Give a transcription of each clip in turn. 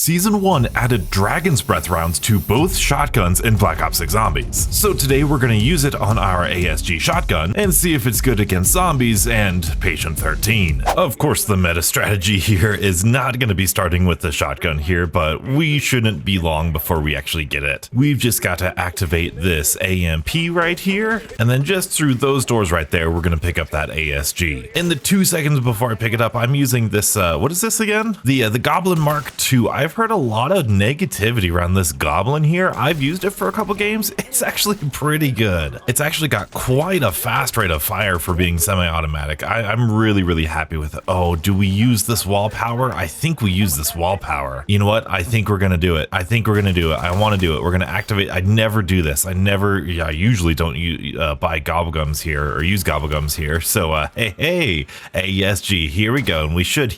Season 1 added Dragon's Breath rounds to both shotguns in Black Ops 6 Zombies. So today we're going to use it on our ASG shotgun and see if it's good against zombies and Patient 13. Of course, the meta strategy here is not going to be starting with the shotgun here, but we shouldn't be long before we actually get it. We've just got to activate this AMP right here, and then just through those doors right there, we're going to pick up that ASG. In the 2 seconds before I pick it up, I'm using this, what is this again? The Goblin Mark II. I've heard a lot of negativity around this Goblin here. I've used it for a couple games. It's actually pretty good. It's actually got quite a fast rate of fire for being semi-automatic. I'm really happy with it. Oh, do we use this wall power? I think we use this wall power. You know what? I think we're gonna do it. I want to do it. We're gonna activate. I never do this. I usually don't buy gobblegums here or use gobblegums here. So hey, ASG, here we go. And we should,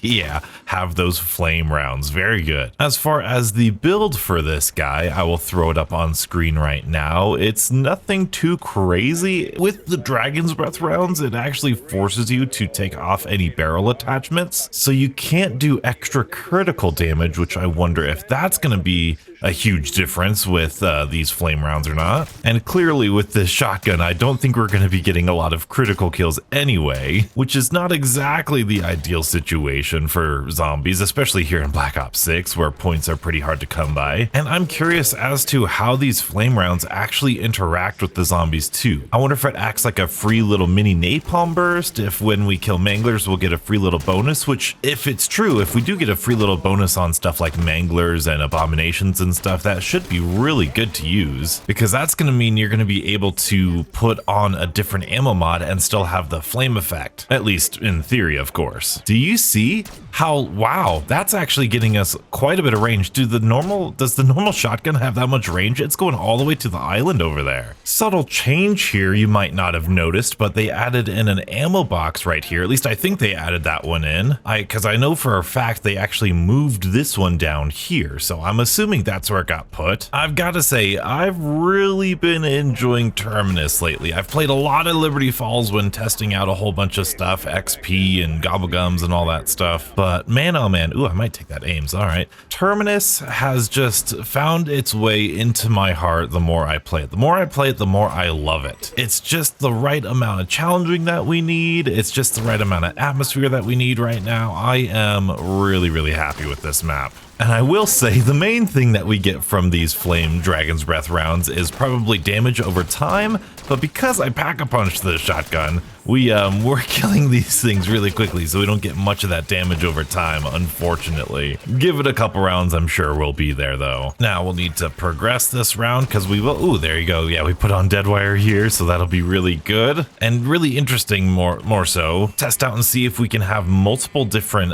have those flame rounds. Very good. As far as the build for this guy, I will throw it up on screen right now. It's nothing too crazy. With the Dragon's Breath rounds, it actually forces you to take off any barrel attachments, so you can't do extra critical damage, which I wonder if that's going to be a huge difference with these flame rounds or not. And clearly with this shotgun, I don't think we're going to be getting a lot of critical kills anyway, which is not exactly the ideal situation for zombies, especially here in Black Ops 6, where points are pretty hard to come by. And I'm curious as to how these flame rounds actually interact with the zombies too. I wonder if it acts like a free little mini napalm burst, if when we kill Manglers we'll get a free little bonus, which if it's true, if we do get a free little bonus on stuff like Manglers and Abominations and stuff, that should be really good to use, because that's going to mean you're going to be able to put on a different ammo mod and still have the flame effect, at least in theory, of course. Do you see how, wow, that's actually getting us quite a bit of range. Does the normal shotgun have that much range? It's going all the way to the island over there. Subtle change here you might not have noticed, but they added in an ammo box right here. At least I think they added that one in, because I know for a fact they actually moved this one down here, so I'm assuming that's where it got put. I've got to say, I've really been enjoying Terminus lately. I've played a lot of Liberty Falls when testing out a whole bunch of stuff, XP and gobblegums and all that stuff, but man, oh man, ooh, I might take that Ames. All right, Terminus has just found its way into my heart the more I play it. The more I play it, the more I love it. It's just the right amount of challenging that we need. It's just the right amount of atmosphere that we need right now. I am really happy with this map. And I will say the main thing that we get from these flame Dragon's Breath rounds is probably damage over time, but because I pack-a-punch the shotgun, we're killing these things really quickly, so we don't get much of that damage over time, unfortunately. Give it a couple rounds, I'm sure we'll be there though. Now we'll need to progress this round because we will, ooh, there you go. Yeah, we put on dead wire here, so that'll be really good and really interesting, more so. Test out and see if we can have multiple different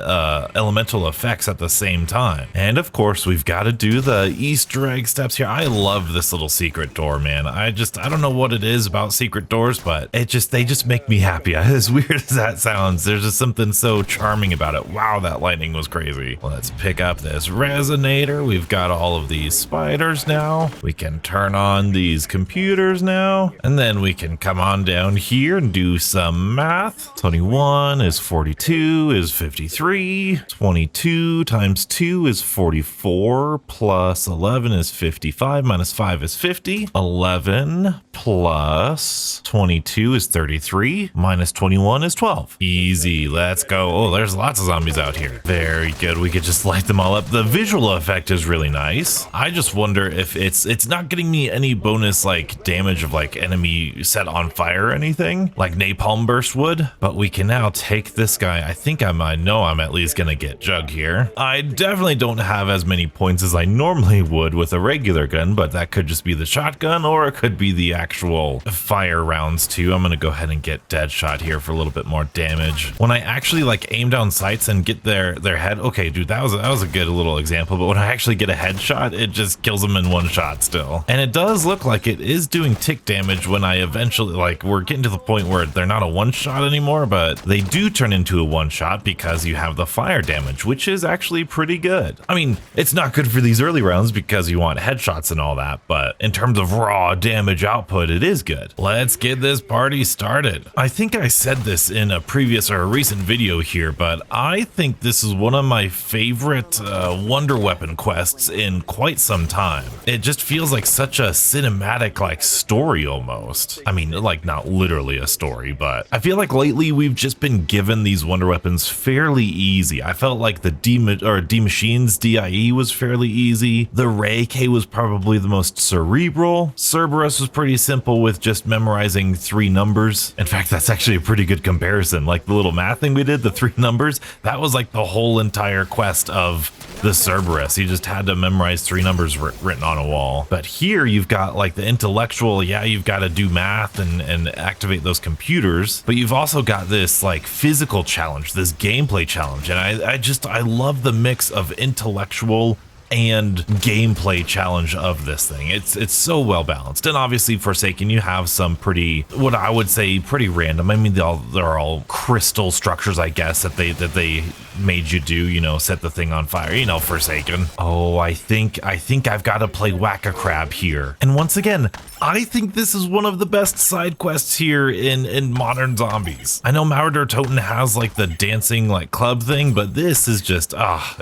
elemental effects at the same time. And of course, we've got to do the Easter egg steps here. I love this little secret door, man. I don't know what it is about secret doors, but they just make me happy. As weird as that sounds, there's just something so charming about it. Wow, that lightning was crazy. Let's pick up this resonator. We've got all of these spiders now. We can turn on these computers now, and then we can come on down here and do some math. 21 is 42 is 53. 22 times 2 is 44, plus 11 is 55, minus 5 is 50. 11 plus 22 is 33, minus 21 is 12. Easy, let's go. Oh, there's lots of zombies out here. Very good, we could just light them all up. The visual effect is really nice. I just wonder if it's not getting me any bonus like damage of like enemy set on fire or anything, like napalm burst would, but we can now take this guy. I know I'm at least gonna get Jug here. I definitely don't have as many points as I normally would with a regular gun, but that could just be the shotgun, or it could be the actual fire rounds too. I'm gonna go ahead and get Deadshot here for a little bit more damage. When I actually like aim down sights and get their head, okay, dude, that was a good little example, but when I actually get a headshot, it just kills them in one shot still. And it does look like it is doing tick damage when I eventually, like, we're getting to the point where they're not a one shot anymore, but they do turn into a one shot because you have the fire damage, which is actually pretty good. I mean, it's not good for these early rounds because you want headshots and all that, but in terms of raw damage output, it is good. Let's get this party started. I think I said this in a previous or a recent video here, but I think this is one of my favorite wonder weapon quests in quite some time. It just feels like such a cinematic like story almost. I mean, like not literally a story, but I feel like lately we've just been given these wonder weapons fairly easy. I felt like the D-Machines DIE was fairly easy. The Ray K was probably the most cerebral. Cerberus was pretty simple with just memorizing 3 numbers. In fact, that's actually a pretty good comparison. Like the little math thing we did, the 3 numbers, that was like the whole entire quest of the Cerberus. You just had to memorize 3 numbers written on a wall. But here you've got like the intellectual, yeah, you've got to do math and activate those computers, but you've also got this like physical challenge, this gameplay challenge. And I love the mix of intellectual and gameplay challenge of this thing. It's so well balanced. And obviously Forsaken, you have some pretty, what I would say, pretty random. I mean, they're all crystal structures, I guess, that they made you do, you know, set the thing on fire, you know, Forsaken. Oh, I think I've got to play Whack-A-Crab here. And once again, I think this is one of the best side quests here in modern zombies. I know Maurer Toten has like the dancing like club thing, but this is just,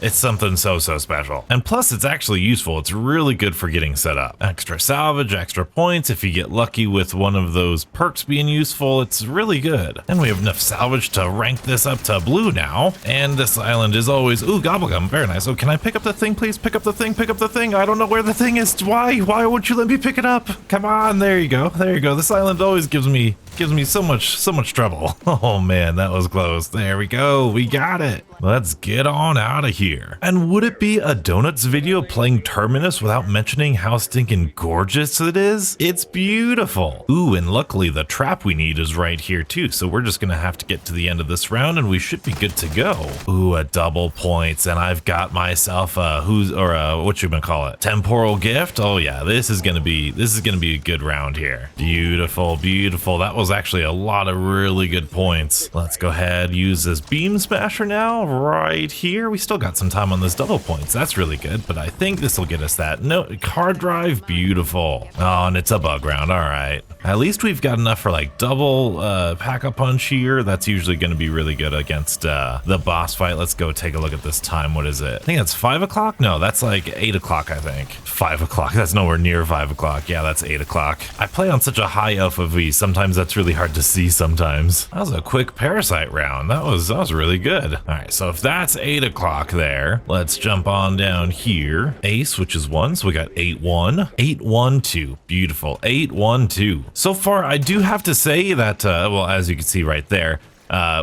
it's something so special. And plus it's actually useful. It's really good for getting set up. Extra salvage, extra points. If you get lucky with one of those perks being useful, it's really good. And we have enough salvage to rank this up to blue now. And this island is always, ooh, gobblegum, very nice. Oh, can I pick up the thing, please? Pick up the thing, pick up the thing. I don't know where the thing is. Why won't you let me pick it up? Come on, there you go. There you go. This island always gives me so much trouble. Oh man, that was close. There we go. We got it. Let's get on out of here. And would it be a donuts video playing Terminus without mentioning how stinking gorgeous it is? It's beautiful. Ooh, and luckily the trap we need is right here too. So we're just gonna have to get to the end of this round and we should be good to go. Ooh, a double points, and I've got myself what you gonna call it? Temporal gift. Oh yeah, this is gonna be a good round here. Beautiful, beautiful. That was actually a lot of really good points. Let's go ahead, use this beam smasher now right here. We still got some time on this double points. That's really good, but I think this will get us that. No, card drive, beautiful. Oh, and it's a bug round. All right. At least we've got enough for like double pack-a-punch here. That's usually going to be really good against the boss fight. Let's go take a look at this time. What is it? I think that's 5 o'clock. No, that's like 8 o'clock, I think. 5 o'clock. That's nowhere near 5 o'clock. Yeah, that's 8 o'clock. I play on such a high alpha V. Sometimes that's really hard to see sometimes. That was a quick parasite round. That was really good. All right, so if that's 8 o'clock there, let's jump on down here. Ace, which is 1, so we got 8-1. 8-1-2. Beautiful. 8-1-2. So far, I do have to say that, well, as you can see right there,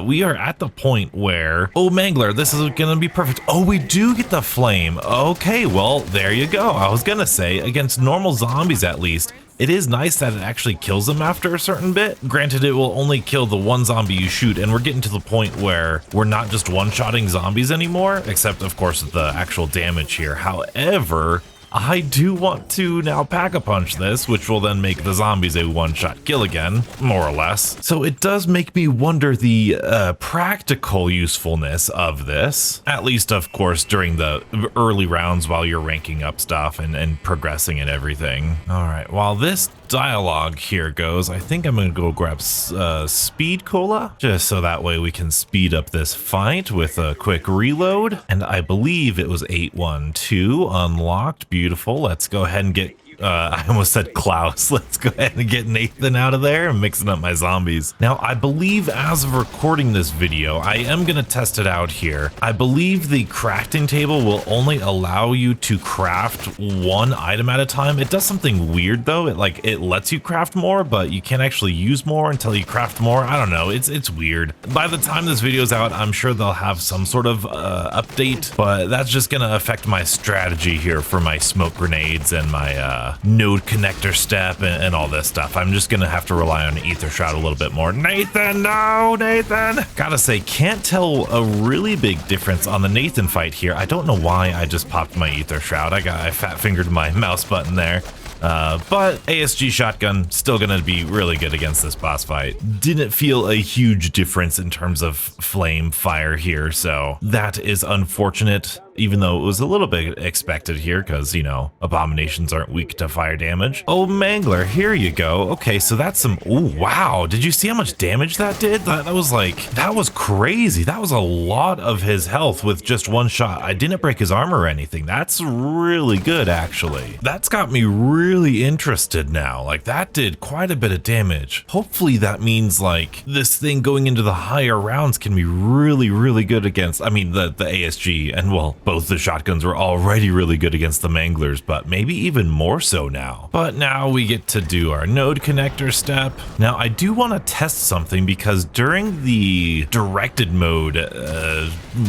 we are at the point where, oh, Mangler, this is gonna be perfect. Oh, we do get the flame. Okay, well, there you go. I was gonna say, against normal zombies at least, it is nice that it actually kills them after a certain bit. Granted, it will only kill the one zombie you shoot, and we're getting to the point where we're not just one-shotting zombies anymore, except, of course, the actual damage here. However, I do want to now pack-a-punch this, which will then make the zombies a one-shot kill again, more or less. So it does make me wonder the practical usefulness of this, at least, of course, during the early rounds while you're ranking up stuff and progressing and everything. All right, while this dialogue here goes, I think I'm gonna go grab speed cola, just so that way we can speed up this fight with a quick reload. And I believe it was 8-1-2 unlocked. Beautiful. Let's go ahead and get I almost said Klaus. Let's go ahead and get Nathan out of there and mixing up my zombies. Now, I believe as of recording this video, I am going to test it out here. I believe the crafting table will only allow you to craft one item at a time. It does something weird though. It lets you craft more, but you can't actually use more until you craft more. I don't know. It's weird. By the time this video's out, I'm sure they'll have some sort of update, but that's just going to affect my strategy here for my smoke grenades and my node connector step and all this stuff. I'm just gonna have to rely on Ether Shroud a little bit more. Nathan, no, Nathan! Gotta say, can't tell a really big difference on the Nathan fight here. I don't know why I just popped my Ether Shroud. I fat fingered my mouse button there. But ASG shotgun still gonna be really good against this boss fight. Didn't feel a huge difference in terms of flame fire here, so that is unfortunate. even though it was a little bit expected here because, you know, abominations aren't weak to fire damage. Oh, Mangler, here you go. Okay, so that's some, oh, wow. Did you see how much damage that did? That was crazy. That was a lot of his health with just one shot. I didn't break his armor or anything. That's really good, actually. That's got me really interested now. Like, that did quite a bit of damage. Hopefully that means like this thing going into the higher rounds can be really, really good against, I mean, the ASG, and well, both the shotguns were already really good against the Manglers, but maybe even more so now. But now we get to do our node connector step. Now I do want to test something because during the directed mode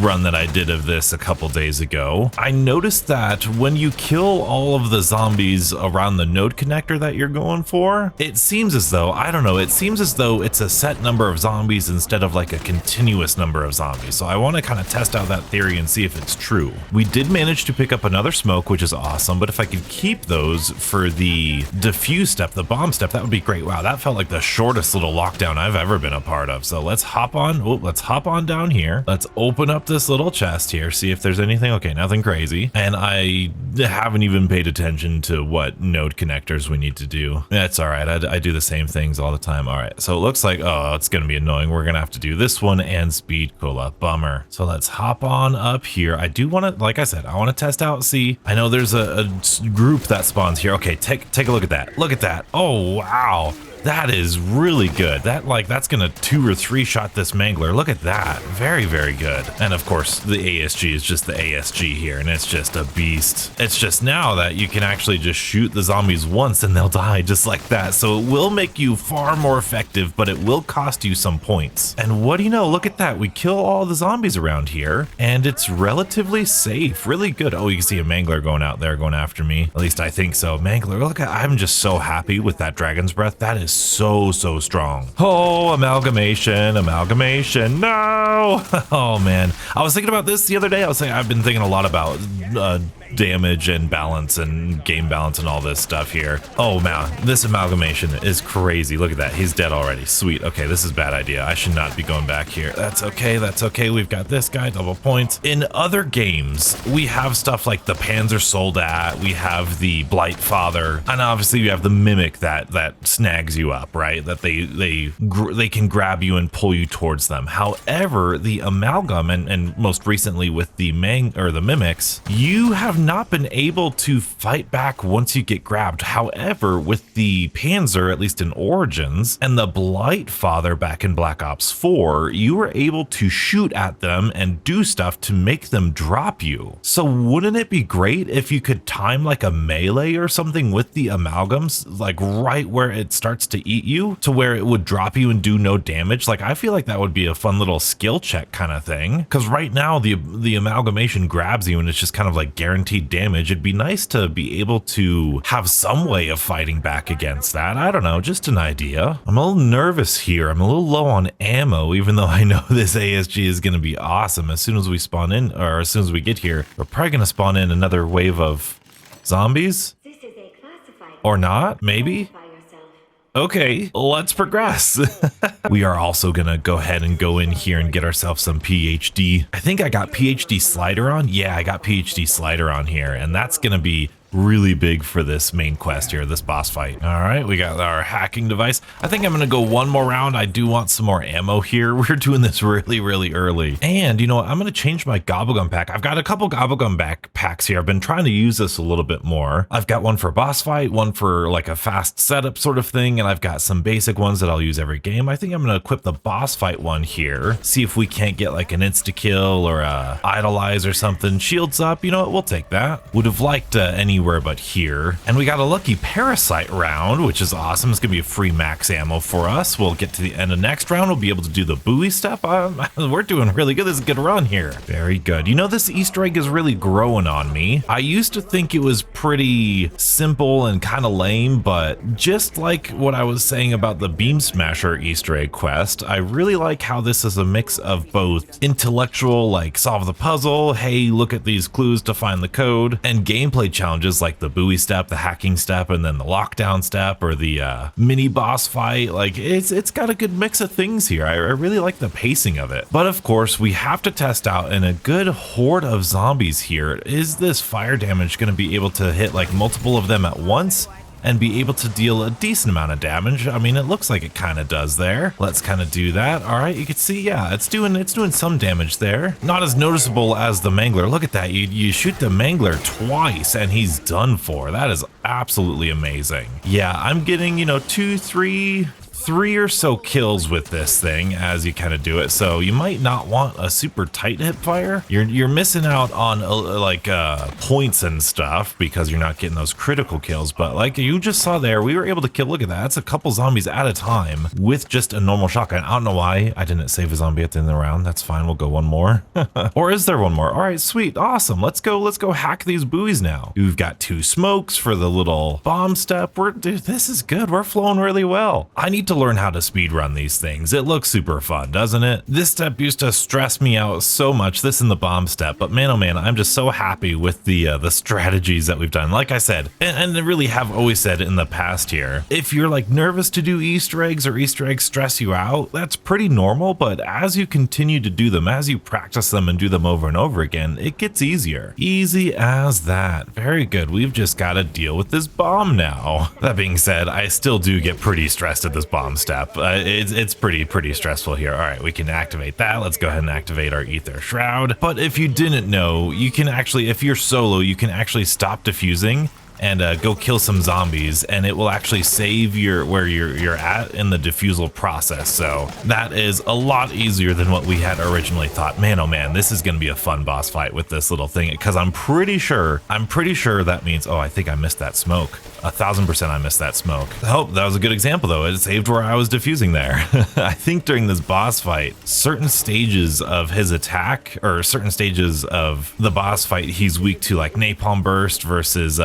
run that I did of this a couple days ago, I noticed that when you kill all of the zombies around the node connector that you're going for, it seems as though, I don't know, it seems as though it's a set number of zombies instead of like a continuous number of zombies. So I want to kind of test out that theory and see if it's true. We did manage to pick up another smoke, which is awesome, but if I could keep those for the defuse step, the bomb step, that would be great. Wow, that felt like the shortest little lockdown I've ever been a part of. So let's hop on down here. Let's open up this little chest here, see if there's anything. Okay, nothing crazy. And I haven't even paid attention to what node connectors we need to do. That's all right. I do the same things all the time. All right, so it looks like, oh, it's gonna be annoying. We're gonna have to do this one and speed cola. Bummer. So let's hop on up here. I do want to, like I said, I want to test out, see. I know there's a group that spawns here. Okay, take a look at that. Look at that. Oh, wow. That is really good. That's gonna 2 or 3 shot this Mangler. Look at that. Very, very good. And of course, the ASG is just the ASG here, and it's just a beast. It's just now that you can actually just shoot the zombies once and they'll die just like that. So it will make you far more effective, but it will cost you some points. And what do you know? Look at that. We kill all the zombies around here, and it's relatively safe. Really good. Oh, you can see a Mangler going out there going after me. At least I think so. Mangler, look at, I'm just so happy with that Dragon's Breath. That is so strong. Oh, amalgamation, no. Oh man, I was thinking about this the other day. I've been thinking a lot about damage and balance and game balance and all this stuff here. Oh man, this amalgamation is crazy. Look at that, he's dead already. Sweet. Okay, this is a bad idea. I should not be going back here. That's okay. We've got this guy, double points. In other games, we have stuff like the Panzer Soldat, we have the Blight Father, and obviously we have the Mimic that snags you up, right? That they can grab you and pull you towards them. However, the amalgam and most recently with the mimics, you have not been able to fight back once you get grabbed. However, with the Panzer, at least in Origins, and the Blight Father back in Black Ops 4, you were able to shoot at them and do stuff to make them drop you. So wouldn't it be great if you could time like a melee or something with the amalgams, like right where it starts to eat you, to where it would drop you and do no damage? Like, I feel like that would be a fun little skill check kind of thing, because right now the amalgamation grabs you and it's just kind of like guaranteed damage. It'd be nice to be able to have some way of fighting back against that. I don't know, just an idea. I'm a little nervous here. I'm a little low on ammo, even though I know this ASG is going to be awesome. As soon as we spawn in, or as soon as we get here, we're probably going to spawn in another wave of zombies. Or not, maybe? Okay, let's progress. We are also gonna go ahead and go in here and get ourselves some PhD. I think I got PhD slider on. Yeah, I got PhD slider on here, and that's gonna be really big for this main quest here, this boss fight. All right, we got our hacking device. I think I'm gonna go one more round. I do want some more ammo here. We're doing this really early. And you know what? I'm gonna change my gobblegum pack. I've got a couple gobblegum packs here. I've been trying to use this a little bit more. I've got one for boss fight, one for like a fast setup sort of thing, and I've got some basic ones that I'll use every game. I think I'm gonna equip the boss fight one here, see if we can't get like an insta-kill or a idolize or something. Shields up, you know what? We'll take that. Would have liked anywhere but here. And we got a lucky parasite round, which is awesome. It's gonna be a free max ammo for us. We'll get to the end of next round. We'll be able to do the buoy step. We're doing really good. This is a good run here. Very good. You know, this Easter egg is really growing on me. I used to think it was pretty simple and kind of lame, but just like what I was saying about the Beam Smasher Easter egg quest, I really like how this is a mix of both intellectual, like solve the puzzle, hey, look at these clues to find the code, and gameplay challenges stages like the buoy step, the hacking step, and then the lockdown step, or the mini boss fight. Like it's got a good mix of things here. I really like the pacing of it. But of course, we have to test out in a good horde of zombies here. Is this fire damage going to be able to hit like multiple of them at once and be able to deal a decent amount of damage? I mean, it looks like it kind of does there. Let's kind of do that. All right, you can see, yeah, it's doing some damage there. Not as noticeable as the Mangler. Look at that. You shoot the Mangler twice and he's done for. That is absolutely amazing. Yeah, I'm getting, you know, three or so kills with this thing as you kind of do it. So you might not want a super tight hip fire. You're missing out on points and stuff because you're not getting those critical kills. But like you just saw there, we were able to kill, look at that, that's a couple zombies at a time with just a normal shotgun. I don't know why I didn't save a zombie at the end of the round. That's fine, we'll go one more. Or is there one more? All right, sweet, awesome. Let's go hack these buoys now. We've got 2 smokes for the little bomb step. Dude, this is good, we're flowing really well. I need to learn how to speed run these things. It looks super fun, doesn't it? This step used to stress me out so much, this and the bomb step, but man, oh man, I'm just so happy with the strategies that we've done. Like I said, and I really have always said in the past here, if you're like nervous to do Easter eggs or Easter eggs stress you out, that's pretty normal, but as you continue to do them, as you practice them and do them over and over again, it gets easier. Easy as that. Very good. We've just got to deal with this bomb now. That being said, I still do get pretty stressed at this bomb step. It's pretty stressful here. All right, we can activate that. Let's go ahead and activate our Ether Shroud. But if you didn't know, you can actually, if you're solo, you can actually stop diffusing and go kill some zombies, and it will actually save where you're at in the diffusal process. So that is a lot easier than what we had originally thought. Man, oh man, this is gonna be a fun boss fight with this little thing, because I'm pretty sure that means, oh, I think I missed that smoke. 1000% I missed that smoke. Oh, that was a good example though. It saved where I was diffusing there. I think during this boss fight, certain stages of his attack, or certain stages of the boss fight, he's weak to like napalm burst versus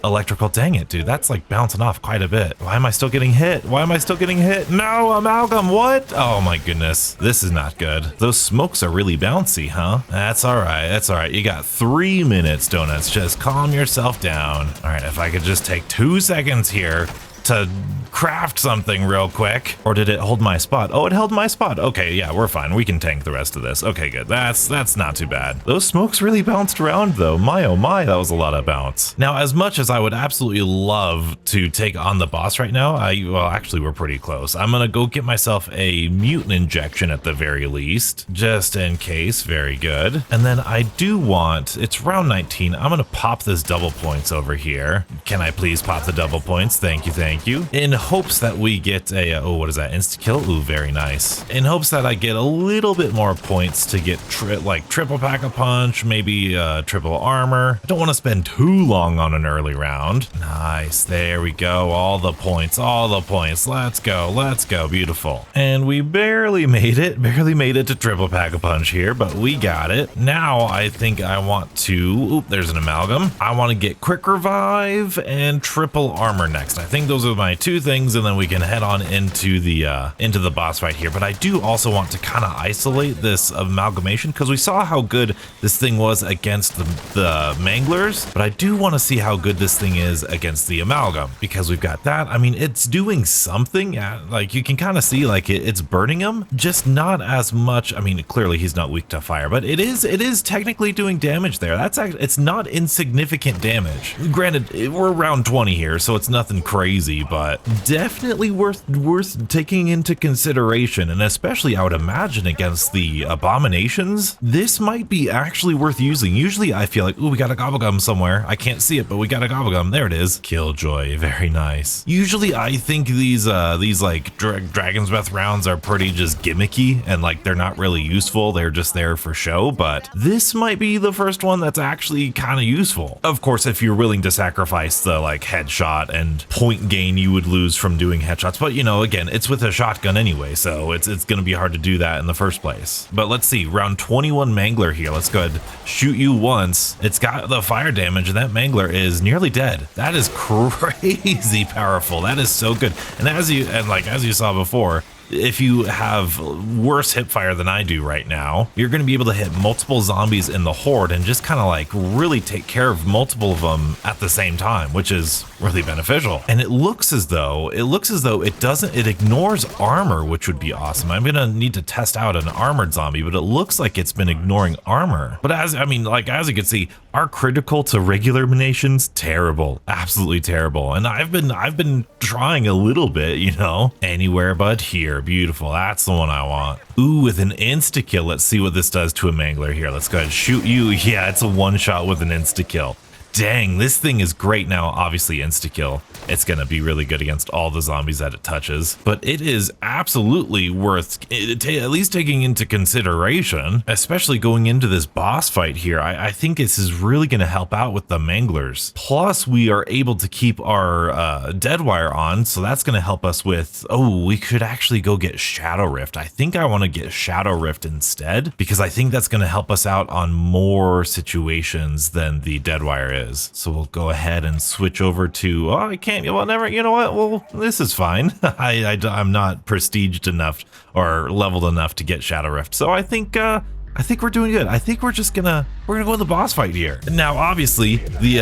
electrical. Dang it, dude, that's like bouncing off quite a bit. Why am I still getting hit? Why am I still getting hit? No, amalgam, what? Oh my goodness, this is not good. Those smokes are really bouncy, huh? That's all right, that's all right. You got 3 minutes, Donuts. Just calm yourself down. All right, if I could just take 2 seconds here to craft something real quick. Or did it hold my spot? Oh, it held my spot. Okay, yeah, we're fine. We can tank the rest of this. Okay, good. That's not too bad. Those smokes really bounced around though. My oh my, that was a lot of bounce. Now, as much as I would absolutely love to take on the boss right now, well, actually we're pretty close. I'm gonna go get myself a mutant injection at the very least, just in case. Very good. And then I do want, it's round 19. I'm gonna pop this double points over here. Can I please pop the double points? Thank you, thank you. In hopes that we get a, oh, what is that? Insta kill? Ooh, very nice. In hopes that I get a little bit more points to get like triple pack a punch, maybe triple armor. I don't want to spend too long on an early round. Nice. There we go. All the points, all the points. Let's go. Let's go. Beautiful. And we barely made it to triple pack a punch here, but we got it. Now I think I want to, oop, there's an amalgam. I want to get quick revive and triple armor next. I think those are my 2 things, and then we can head on into the boss fight here. But I do also want to kind of isolate this amalgamation, because we saw how good this thing was against the Manglers, but I do want to see how good this thing is against the amalgam, because we've got that. I mean, it's doing something. Like you can kind of see like it's burning him, just not as much. I mean, clearly he's not weak to fire, but it is technically doing damage there. That's actually, it's not insignificant damage. Granted, we're round 20 here, so it's nothing crazy, but definitely worth taking into consideration. And especially I would imagine against the abominations, this might be actually worth using. Usually I feel like, ooh, we got a gobblegum somewhere. I can't see it, but we got a gobblegum. There it is. Killjoy. Very nice. Usually I think these like Dragon's Breath rounds are pretty just gimmicky, and like they're not really useful. They're just there for show, but this might be the first one that's actually kind of useful. Of course, if you're willing to sacrifice the like headshot and point gain you would lose from doing headshots, but you know, again, it's with a shotgun anyway, so it's gonna be hard to do that in the first place. But let's see, round 21 Mangler here. Let's go ahead, shoot you once. It's got the fire damage, and that Mangler is nearly dead. That is crazy powerful. That is so good. And as you saw before, if you have worse hip fire than I do right now, you're going to be able to hit multiple zombies in the horde and just kind of like really take care of multiple of them at the same time, which is really beneficial. And it looks as though it ignores armor, which would be awesome. I'm gonna need to test out an armored zombie, but it looks like it's been ignoring armor. But as you can see, our critical to regular munitions, terrible, absolutely terrible. And I've been trying a little bit, you know, anywhere but here. Beautiful, that's the one I want. Ooh, with an insta kill. Let's see what this does to a mangler here. Let's go ahead and shoot you. Yeah, it's a one shot with an insta kill. Dang, this thing is great now. Obviously insta-kill. It's gonna be really good against all the zombies that it touches, but it is absolutely worth at least taking into consideration, especially going into this boss fight here. I think this is really gonna help out with the manglers. Plus, we are able to keep our dead wire on, so that's gonna help us with, oh, we could actually go get Shadow Rift. I think I wanna get Shadow Rift instead, because I think that's gonna help us out on more situations than the dead wire is. So we'll go ahead and switch over to, oh, I can't, well, never, you know what, well, this is fine. I'm not prestiged enough or leveled enough to get Shadow Rift, so I think we're doing good. I think we're gonna go in the boss fight here. Now, obviously, the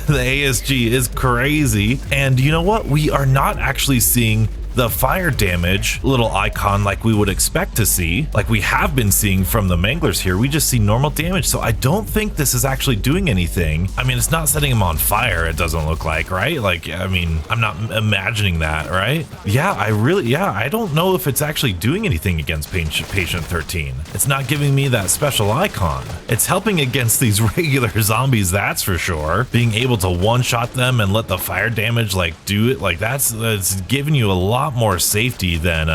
ASG is crazy, and you know what? We are not actually seeing the fire damage little icon like we would expect to see, like we have been seeing from the manglers here. We just see normal damage, so I don't think this is actually doing anything. I mean, it's not setting him on fire, it doesn't look like, right? Like, I mean, I'm not imagining that, right? Yeah, I don't know if it's actually doing anything against Patient 13. It's not giving me that special icon. It's helping against these regular zombies, that's for sure. Being able to one-shot them and let the fire damage like do it, like that's giving you a lot more safety than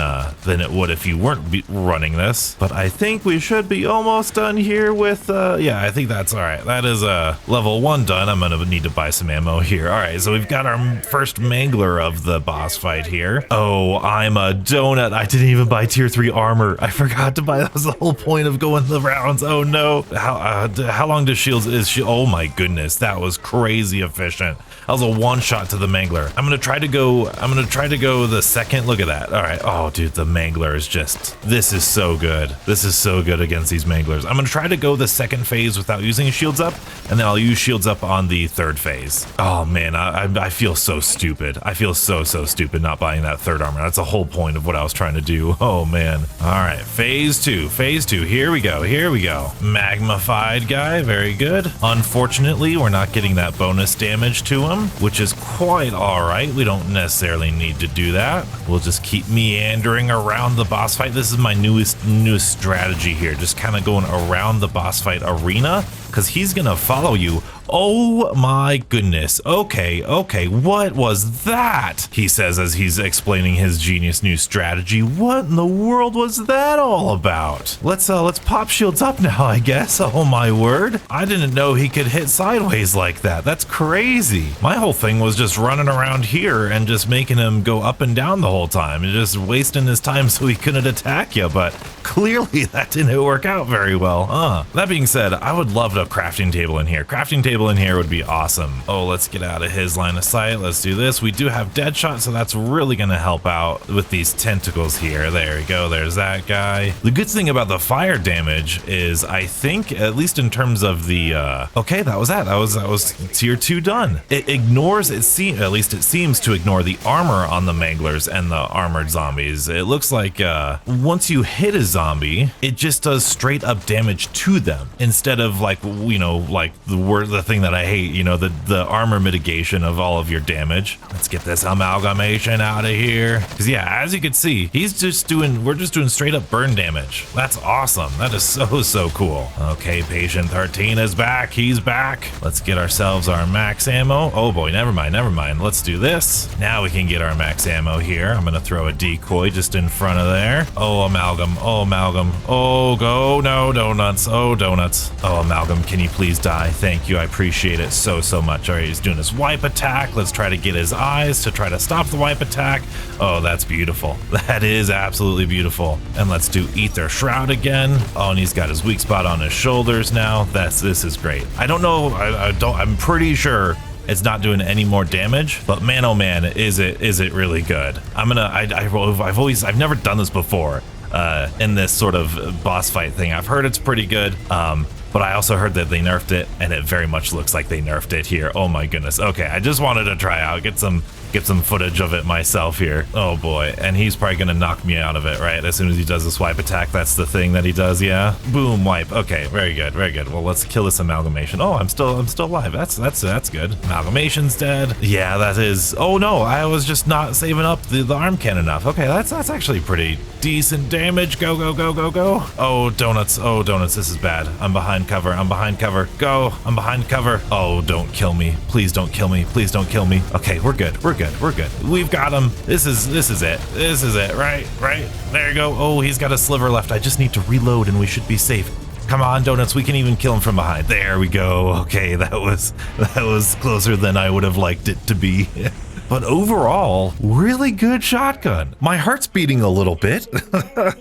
it would if you weren't running this. But I think we should be almost done here with yeah, I think that's all right. That is level 1 done. I'm gonna need to buy some ammo here. All right, so we've got our first mangler of the boss fight here. Oh, I'm a donut. I didn't even buy tier 3 armor. I forgot to buy. That was the whole point of going the rounds. Oh no. How long does shields oh my goodness, that was crazy efficient. That was a one shot to the mangler. I'm gonna try to go the second. Look at that. All right. Oh dude, the mangler is just, this is so good. This is so good against these manglers. I'm gonna try to go the second phase without using shields up, and then I'll use shields up on the third phase. Oh man, I feel so stupid. I feel so stupid not buying that third armor. That's the whole point of what I was trying to do. Oh man. All right, phase 2, here we go. Magnified guy, very good. Unfortunately, we're not getting that bonus damage to him, which is quite all right. We don't necessarily need to do that. We'll just keep meandering around the boss fight. This is my newest strategy here, just kind of going around the boss fight arena, because he's gonna follow you. Oh my goodness. Okay, what was that? He says as he's explaining his genius new strategy. What in the world was that all about? Let's pop shields up now, I guess. Oh my word. I didn't know he could hit sideways like that. That's crazy. My whole thing was just running around here and just making him go up and down the whole time and just wasting his time so he couldn't attack you, but clearly that didn't work out very well, huh? That being said, I would love a crafting table in here. Crafting table in here would be awesome. Oh, let's get out of his line of sight. Let's do this. We do have Deadshot, so that's really gonna help out with these tentacles here. There we go. There's that guy. The good thing about the fire damage is, I think, at least in terms of the okay, that was that was tier 2 done. It ignores, at least it seems to ignore the armor on the manglers and the armored zombies. It looks like once you hit a zombie, it just does straight up damage to them instead of, like, you know, like the thing that I hate, you know, the armor mitigation of all of your damage. Let's get this amalgamation out of here, because yeah, as you can see, we're just doing straight up burn damage. That's awesome. That is so cool. Okay, Patient 13 is back. He's back. Let's get ourselves our max ammo. Oh boy, never mind. Let's do this. Now we can get our max ammo here. I'm gonna throw a decoy just in front of there. Oh, amalgam. Oh, go. No, donuts. Oh, donuts. Oh, amalgam, can you please die? Thank you. I appreciate it so much. All right, he's doing his wipe attack. Let's try to get his eyes to try to stop the wipe attack. Oh, that's beautiful. That is absolutely beautiful. And let's do Ether Shroud again. Oh, and he's got his weak spot on his shoulders now. This is great. I don't know. I'm pretty sure It's not doing any more damage, but man, oh man, is it really good. I've never done this before in this sort of boss fight thing. I've heard it's pretty good, but I also heard that they nerfed it, and it very much looks like they nerfed it here. Oh my goodness. Okay, I just wanted to try out, get some footage of it myself here. Oh boy, and he's probably gonna knock me out of it, right? As soon as he does the swipe attack, that's the thing that he does, yeah? Boom, wipe. Okay, very good, very good. Well, let's kill this amalgamation. Oh, I'm still alive. That's good. Amalgamation's dead. Yeah, that is. Oh no, I was just not saving up the arm can enough. Okay, that's actually pretty decent damage. Go, go, go, go, go. Oh, donuts. Oh, donuts. This is bad. I'm behind cover. I'm behind cover. Go. I'm behind cover. Oh, don't kill me. Please don't kill me. Please don't kill me. Okay, we're good. We're good. We're good. We've got him. This is it. This is it. Right. There you go. Oh, he's got a sliver left. I just need to reload and we should be safe. Come on, donuts. We can even kill him from behind. There we go. Okay, that was closer than I would have liked it to be. But overall, really good shotgun. My heart's beating a little bit,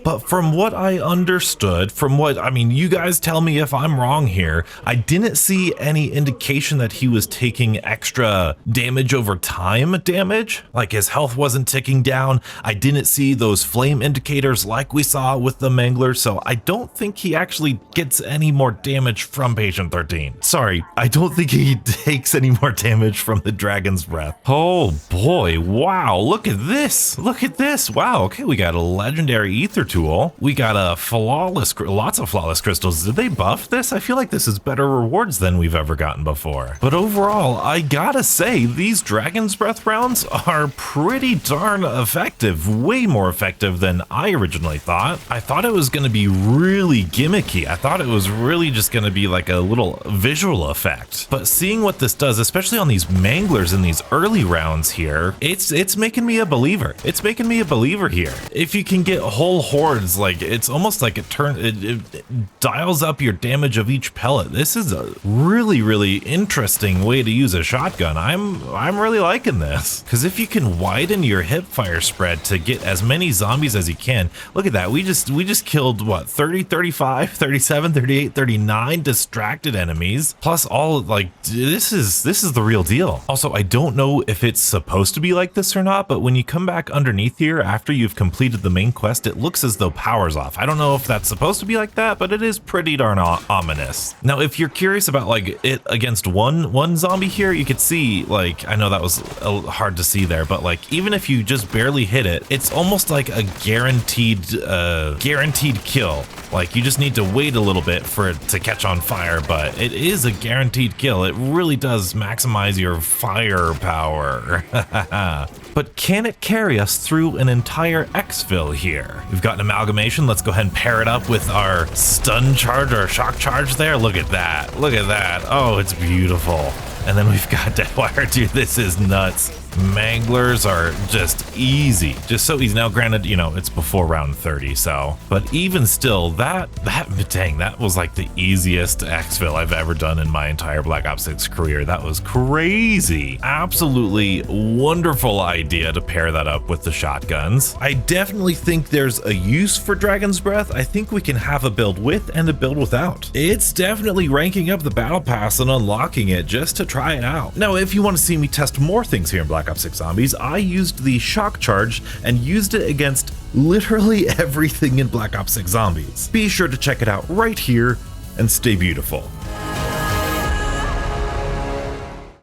but from what I understood, you guys tell me if I'm wrong here, I didn't see any indication that he was taking extra damage over time damage, like his health wasn't ticking down. I didn't see those flame indicators like we saw with the Manglers, so I don't think he actually gets any more damage from Patient 13. Sorry, I don't think he takes any more damage from the Dragon's Breath. Oh boy, wow, look at this. Look at this. Wow, okay, we got a legendary ether tool. We got lots of flawless crystals. Did they buff this? I feel like this is better rewards than we've ever gotten before. But overall, I gotta say, these Dragon's Breath rounds are pretty darn effective. Way more effective than I originally thought. I thought it was gonna be really gimmicky. I thought it was really just gonna be like a little visual effect. But seeing what this does, especially on these Manglers in these early rounds here, it's making me a believer. It's making me a believer here. If you can get whole hordes, like it's almost like it dials up your damage of each pellet. This is a really interesting way to use a shotgun. I'm really liking this, because if you can widen your hip fire spread to get as many zombies as you can, look at that. We just killed what, 30, 35, 37, 38, 39 distracted enemies, plus all, like, this is the real deal. Also, I don't know if it's supposed to be like this or not, but when you come back underneath here after you've completed the main quest, it looks as though power's off. I don't know if that's supposed to be like that, but it is pretty darn ominous. Now, if you're curious about like it against one zombie here, you could see, like, I know that was hard to see there, but like even if you just barely hit it, it's almost like a guaranteed kill. Like, you just need to wait a little bit for it to catch on fire, but it is a guaranteed kill. It really does maximize your firepower. But can it carry us through an entire exfil here? We've got an amalgamation. Let's go ahead and pair it up with our stun charge or shock charge there. Look at that. Look at that. Oh, it's beautiful. And then we've got Deadwire, dude. This is nuts. Manglers are just easy, just so easy. Now, granted, you know, it's before round 30, so, but even still, that was like the easiest exfil I've ever done in my entire Black Ops 6 career. That was crazy. Absolutely wonderful idea to pair that up with the shotguns. I definitely think there's a use for Dragon's Breath. I think we can have a build with and a build without. It's definitely ranking up the battle pass and unlocking it just to try it out. Now, if you want to see me test more things here in Black Ops 6 Zombies, I used the shock charge and used it against literally everything in Black Ops 6 Zombies. Be sure to check it out right here and stay beautiful.